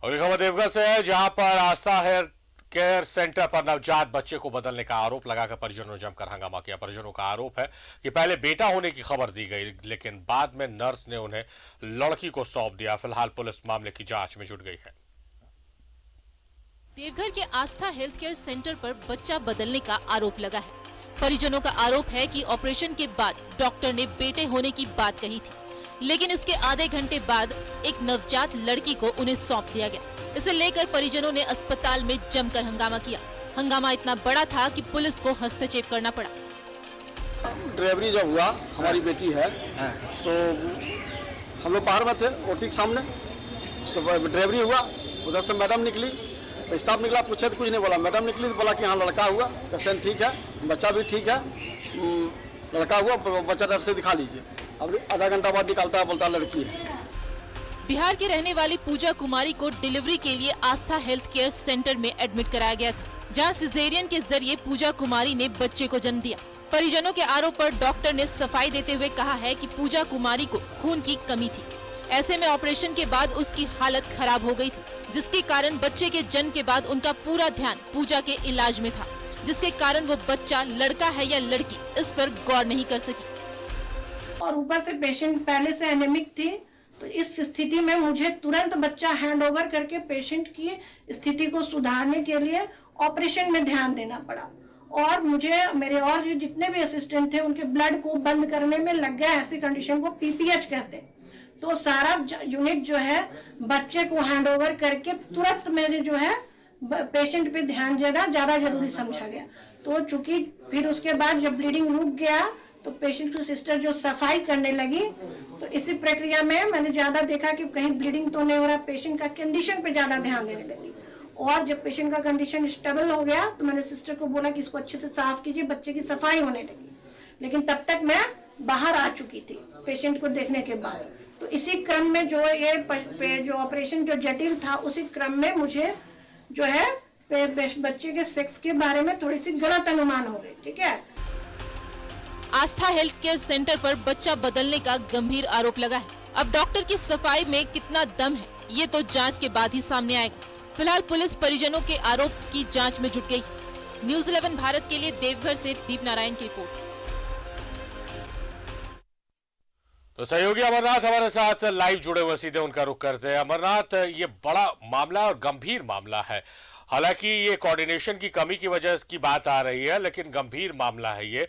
और खबर देवघर से है, जहां पर आस्था हेयर केयर सेंटर पर नवजात बच्चे को बदलने का आरोप लगाकर परिजनों ने जमकर हंगामा किया। परिजनों का आरोप है कि पहले बेटा होने की खबर दी गई, लेकिन बाद में नर्स ने उन्हें लड़की को सौंप दिया। फिलहाल पुलिस मामले की जांच में जुट गई है। देवघर के आस्था हेल्थ केयर सेंटर पर बच्चा बदलने का आरोप लगा है। परिजनों का आरोप है कि ऑपरेशन के बाद डॉक्टर ने बेटे होने की बात कही थी, लेकिन इसके आधे घंटे बाद एक नवजात लड़की को उन्हें सौंप दिया गया। इसे लेकर परिजनों ने अस्पताल में जमकर हंगामा किया। हंगामा इतना बड़ा था कि पुलिस को हस्तक्षेप करना पड़ा। डिलीवरी जब हुआ, हमारी बेटी है, तो हम लोग बाहर में थे ओटी के सामने, डिलीवरी हुआ, उधर से मैडम निकली, स्टाफ निकला, पूछे तो कुछ नहीं बोला। मैडम निकली तो बोला कि हाँ लड़का हुआ, पेशेंट ठीक है, बच्चा भी ठीक है, लड़का हुआ, बच्चा डर से दिखा लीजिए। अब आधा घंटा बाद निकालता है, बोलता लड़की है। बिहार की रहने वाली पूजा कुमारी को डिलीवरी के लिए आस्था हेल्थ केयर सेंटर में एडमिट कराया गया था, जहां सिजेरियन के जरिए पूजा कुमारी ने बच्चे को जन्म दिया। परिजनों के आरोप पर डॉक्टर ने सफाई देते हुए कहा है कि पूजा कुमारी को खून की कमी थी। ऐसे में ऑपरेशन के बाद उसकी हालत खराब हो गई थी, जिसके कारण बच्चे के जन्म के बाद उनका पूरा ध्यान पूजा के इलाज में था, जिसके कारण वो बच्चा लड़का है या लड़की इस पर गौर नहीं कर सकी। और ऊपर से पेशेंट पहले से एनेमिक थी, तो इस स्थिति में मुझे तुरंत बच्चा हैंडओवर करके पेशेंट की स्थिति को सुधारने के लिए ऑपरेशन में ध्यान देना पड़ा। और मुझे मेरे और जो जितने भी असिस्टेंट थे उनके ब्लड को बंद करने में लग गया। ऐसी कंडीशन को पीपीएच कहते हैं। तो सारा यूनिट जो है बच्चे को हैंडओवर करके तुरंत मेरे जो है पेशेंट पे ध्यान देना ज्यादा जरूरी समझा गया। तो चूंकि फिर उसके बाद जब ब्लीडिंग रुक गया तो पेशेंट की सिस्टर जो सफाई करने लगी, तो इसी प्रक्रिया में मैंने ज्यादा देखा कि कहीं ब्लीडिंग तो नहीं हो रहा, पेशेंट का कंडीशन पे ज्यादा ध्यान देने लगी। और जब पेशेंट का कंडीशन स्टेबल हो गया तो मैंने सिस्टर को बोला कि इसको अच्छे से साफ कीजिए, बच्चे की सफाई होने लगी। लेकिन तब तक मैं बाहर आ चुकी थी पेशेंट को देखने के बाद। तो इसी क्रम में जो ये जो ऑपरेशन जो जटिल था, उसी क्रम में मुझे जो है बच्चे के सेक्स के बारे में थोड़ी सी गलत अनुमान हो गई। ठीक है। आस्था हेल्थ केयर सेंटर पर बच्चा बदलने का गंभीर आरोप लगा है। अब डॉक्टर की सफाई में कितना दम है, ये तो जांच के बाद ही सामने आएगा। फिलहाल पुलिस परिजनों के आरोप की जांच में जुट गई। न्यूज़ 11 भारत के लिए देवघर से दीप नारायण की रिपोर्ट। तो सहयोगी अमरनाथ हमारे साथ लाइव जुड़े हुए, सीधे उनका रुख करते हैं। अमरनाथ, ये बड़ा मामला और गंभीर मामला है। हालांकि ये कोऑर्डिनेशन की कमी की वजह की बात आ रही है, लेकिन गंभीर मामला है ये।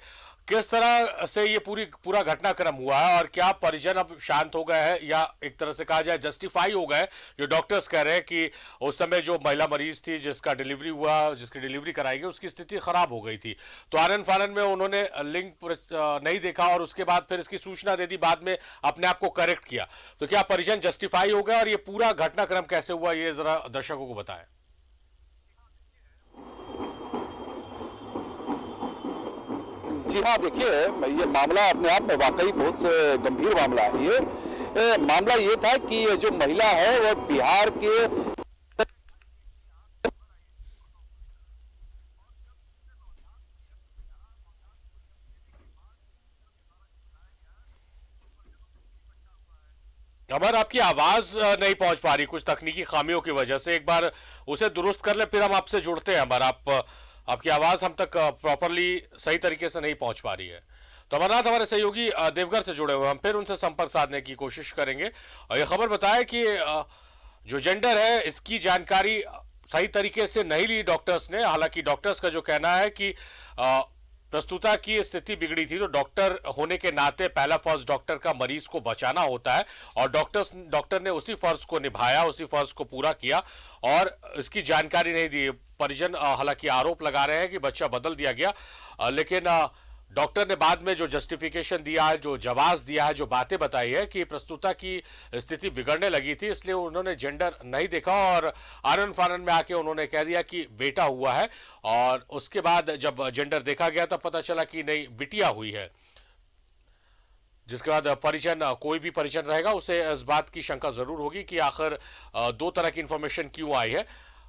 किस तरह से ये पूरा घटनाक्रम हुआ है और क्या परिजन अब शांत हो गए हैं या एक तरह से कहा जाए जस्टिफाई हो गए? जो डॉक्टर्स कह रहे हैं कि उस समय जो महिला मरीज थी जिसकी डिलीवरी कराई गई, उसकी स्थिति खराब हो गई थी, तो आनन फानन में उन्होंने लिंक नहीं देखा और उसके बाद फिर इसकी सूचना दे दी, बाद में अपने आप को करेक्ट किया। तो क्या परिजन जस्टिफाई हो गए और ये पूरा घटनाक्रम कैसे हुआ, ये जरा दर्शकों को बताएं। जी हाँ, देखिए, ये मामला अपने आप में वाकई बहुत से गंभीर मामला है। ये मामला ये था कि ये जो महिला है वो बिहार के अमर, आपकी आवाज नहीं पहुंच पा रही कुछ तकनीकी खामियों की वजह से। एक बार उसे दुरुस्त कर ले, फिर हम आपसे जुड़ते हैं। अमर, आपकी आवाज हम तक प्रॉपरली सही तरीके से नहीं पहुंच पा रही है। तो अमरनाथ हमारे सहयोगी देवघर से जुड़े हुए, हम फिर उनसे संपर्क साधने की कोशिश करेंगे। और ये खबर बताया कि जो जेंडर है इसकी जानकारी सही तरीके से नहीं ली डॉक्टर्स ने। हालांकि डॉक्टर्स का जो कहना है कि प्रस्तुता की स्थिति बिगड़ी थी, तो डॉक्टर होने के नाते पहला फर्ज डॉक्टर का मरीज को बचाना होता है और डॉक्टर ने उसी फर्ज को निभाया, उसी फर्ज को पूरा किया और इसकी जानकारी नहीं दी। परिजन हालांकि आरोप लगा रहे हैं कि बच्चा बदल दिया गया, लेकिन डॉक्टर ने बाद में जो जस्टिफिकेशन दिया है, जो जवाब दिया है, जो बातें बताई है कि प्रस्तुता की स्थिति बिगड़ने लगी थी, इसलिए उन्होंने जेंडर नहीं देखा और आनन फानन में आके उन्होंने कह दिया कि बेटा हुआ है। और उसके बाद जब जेंडर देखा गया तब पता चला कि नहीं, बिटिया हुई है। जिसके बाद परिजन, कोई भी परिजन रहेगा उसे इस बात की शंका जरूर होगी कि आखिर दो तरह की इंफॉर्मेशन क्यों आई है।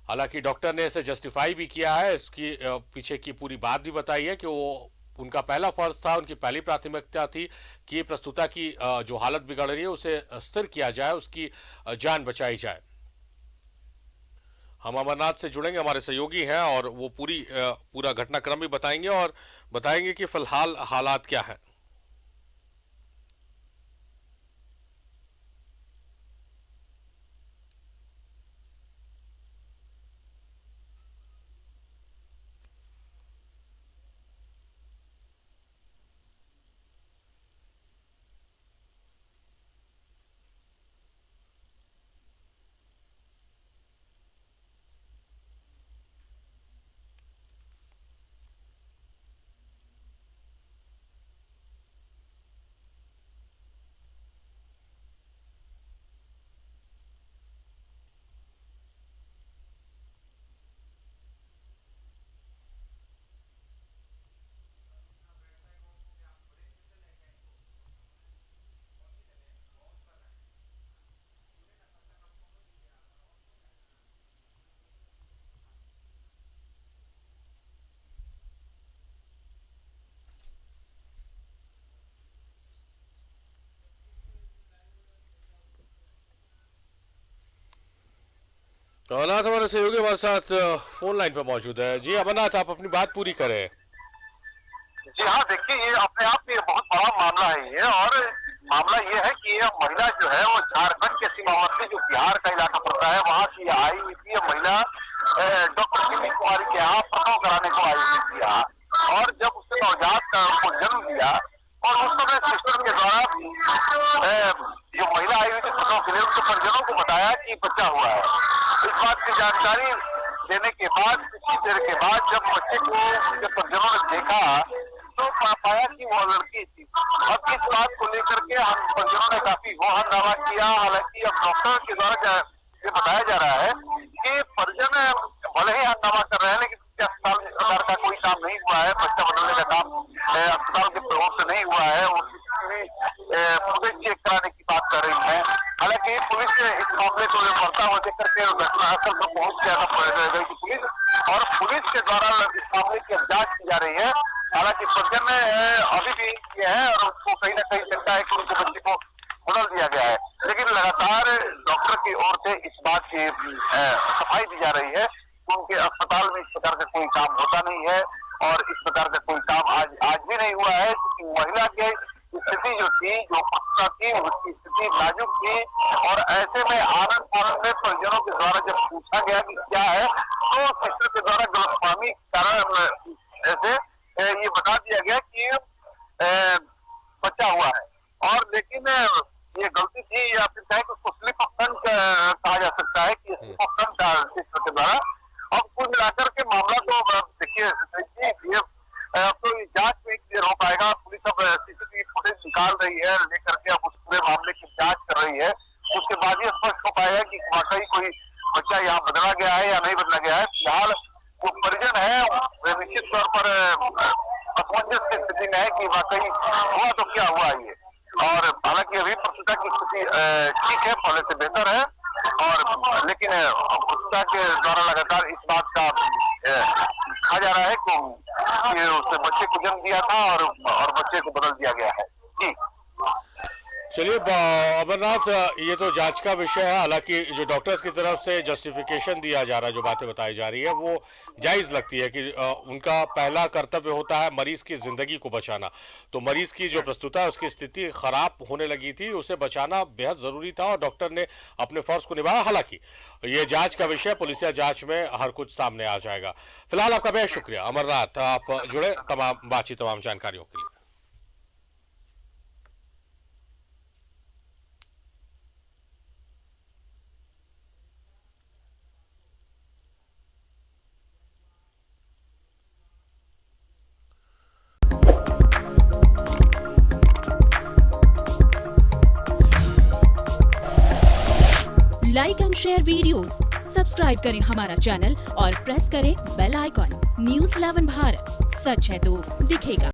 हालांकि डॉक्टर ने इसे जस्टिफाई भी किया है, इसकी पीछे की पूरी बात भी बताई है कि वो उनका पहला फर्ज था, उनकी पहली प्राथमिकता थी कि प्रस्तुता की जो हालत बिगड़ रही है उसे स्थिर किया जाए, उसकी जान बचाई जाए। हम अमरनाथ से जुड़ेंगे, हमारे सहयोगी हैं और वो पूरा घटनाक्रम भी बताएंगे और बताएंगे कि फिलहाल हालात क्या है। तो अमरनाथ हमारे सहयोगी हमारे साथ फोन लाइन पर मौजूद है। जी अमरनाथ, आप अपनी बात पूरी करें। जी हाँ, देखिए ये अपने आप में बहुत बड़ा मामला है ये, और मामला ये है कि ये महिला जो है वो झारखंड के सीमावर्ती जो बिहार का इलाका पड़ता है वहाँ की आई हुई थी। ये महिला डॉक्टर सिमी कुमारी के यहाँ प्रसव कराने को आई हुई थी यहाँ, और जब उसने नवजात को जन्म दिया और उस समय सिस्टर के द्वारा जो महिला आई हुई थी प्रसव के लिए उसके परिजनों को बताया कि बच्चा हुआ है। इस बात की जानकारी देने के बाद कुछ देर के बाद जब बच्चे को जब परिजनों ने देखा तो पाया कि वो लड़की थी। अब इस बात को लेकर के हम परिजनों ने काफी वो हंगामा किया। हालांकि अब डॉक्टर के द्वारा ये बताया जा रहा है कि परिजन भले ही हंगामा कर रहे हैं लेकिन अस्पताल में इस प्रकार का कोई काम नहीं हुआ है। बच्चा बदलने का काम अस्पताल के प्रभाव से नहीं हुआ है। पुलिस चेक कराने की बात कर रही है। हालांकि पुलिस इस मामले को बढ़ता हुआ देख करके घटनास्थल पर पहुंच गई पुलिस, और पुलिस के द्वारा इस मामले की जांच की जा रही है। हालांकि परिजन अभी भी ये है और उसको कहीं ना कहीं लगता है कि उनके बच्चे को बदल दिया गया है, लेकिन लगातार डॉक्टर की ओर से इस बात की सफाई दी जा रही है कि उनके अस्पताल में इस प्रकार का कोई काम होता नहीं है और इस प्रकार का कोई काम आज भी नहीं हुआ है। क्योंकि महिला की स्थिति जो थी, जो पक्का थी, उसकी स्थिति नाजुक थी, और ऐसे में आनंद फानंद में परिजनों के द्वारा जब पूछा गया कि क्या है तो सिस्टर के द्वारा गलतफहमी कारण ऐसे ये बता दिया गया कि बच्चा हुआ है। और लेकिन ये गलती थी या फिर चाहे उसको स्लिप ऑफ टंग कहा जा सकता है कि स्लिप ऑफ टंग का सिस्टर के द्वारा। अब कुल मिलाकर के मामला तो देखिए अब तो जांच में क्लियर हो पाएगा। पुलिस अब सीसीटीवी फुटेज निकाल रही है लेकर के, अब उस पूरे मामले की जांच कर रही है। उसके बाद ही स्पष्ट हो पाएगा कि वाकई कोई बच्चा यहाँ बदला गया है या नहीं बदला गया है। फिलहाल वो परिजन है निश्चित तौर पर असमंजस की स्थिति में है कि वाकई हुआ तो क्या हुआ ये। और हालांकि अभी प्रसूता की स्थिति ठीक है, पहले से बेहतर है, और लेकिन प्रसूता के द्वारा लगातार इस बात का कहा जा रहा है कि उसने बच्चे को जन्म दिया था और बच्चे को बदल दिया गया है। जी चलिए अमरनाथ, ये तो जांच का विषय है। हालांकि जो डॉक्टर्स की तरफ से जस्टिफिकेशन दिया जा रहा है, जो बातें बताई जा रही है, वो जायज़ लगती है कि उनका पहला कर्तव्य होता है मरीज की ज़िंदगी को बचाना। तो मरीज की जो प्रस्तुता है उसकी स्थिति खराब होने लगी थी, उसे बचाना बेहद ज़रूरी था और डॉक्टर ने अपने फ़र्ज को निभाया। हालांकि ये जाँच का विषय, पुलिसिया जाँच में हर कुछ सामने आ जाएगा। फिलहाल आपका बेहद शुक्रिया अमरनाथ, आप जुड़े तमाम जानकारियों के लिए। Like and share videos, subscribe करें हमारा चैनल और प्रेस करें बेल आइकॉन। न्यूज़ 11 भारत, सच है तो दिखेगा।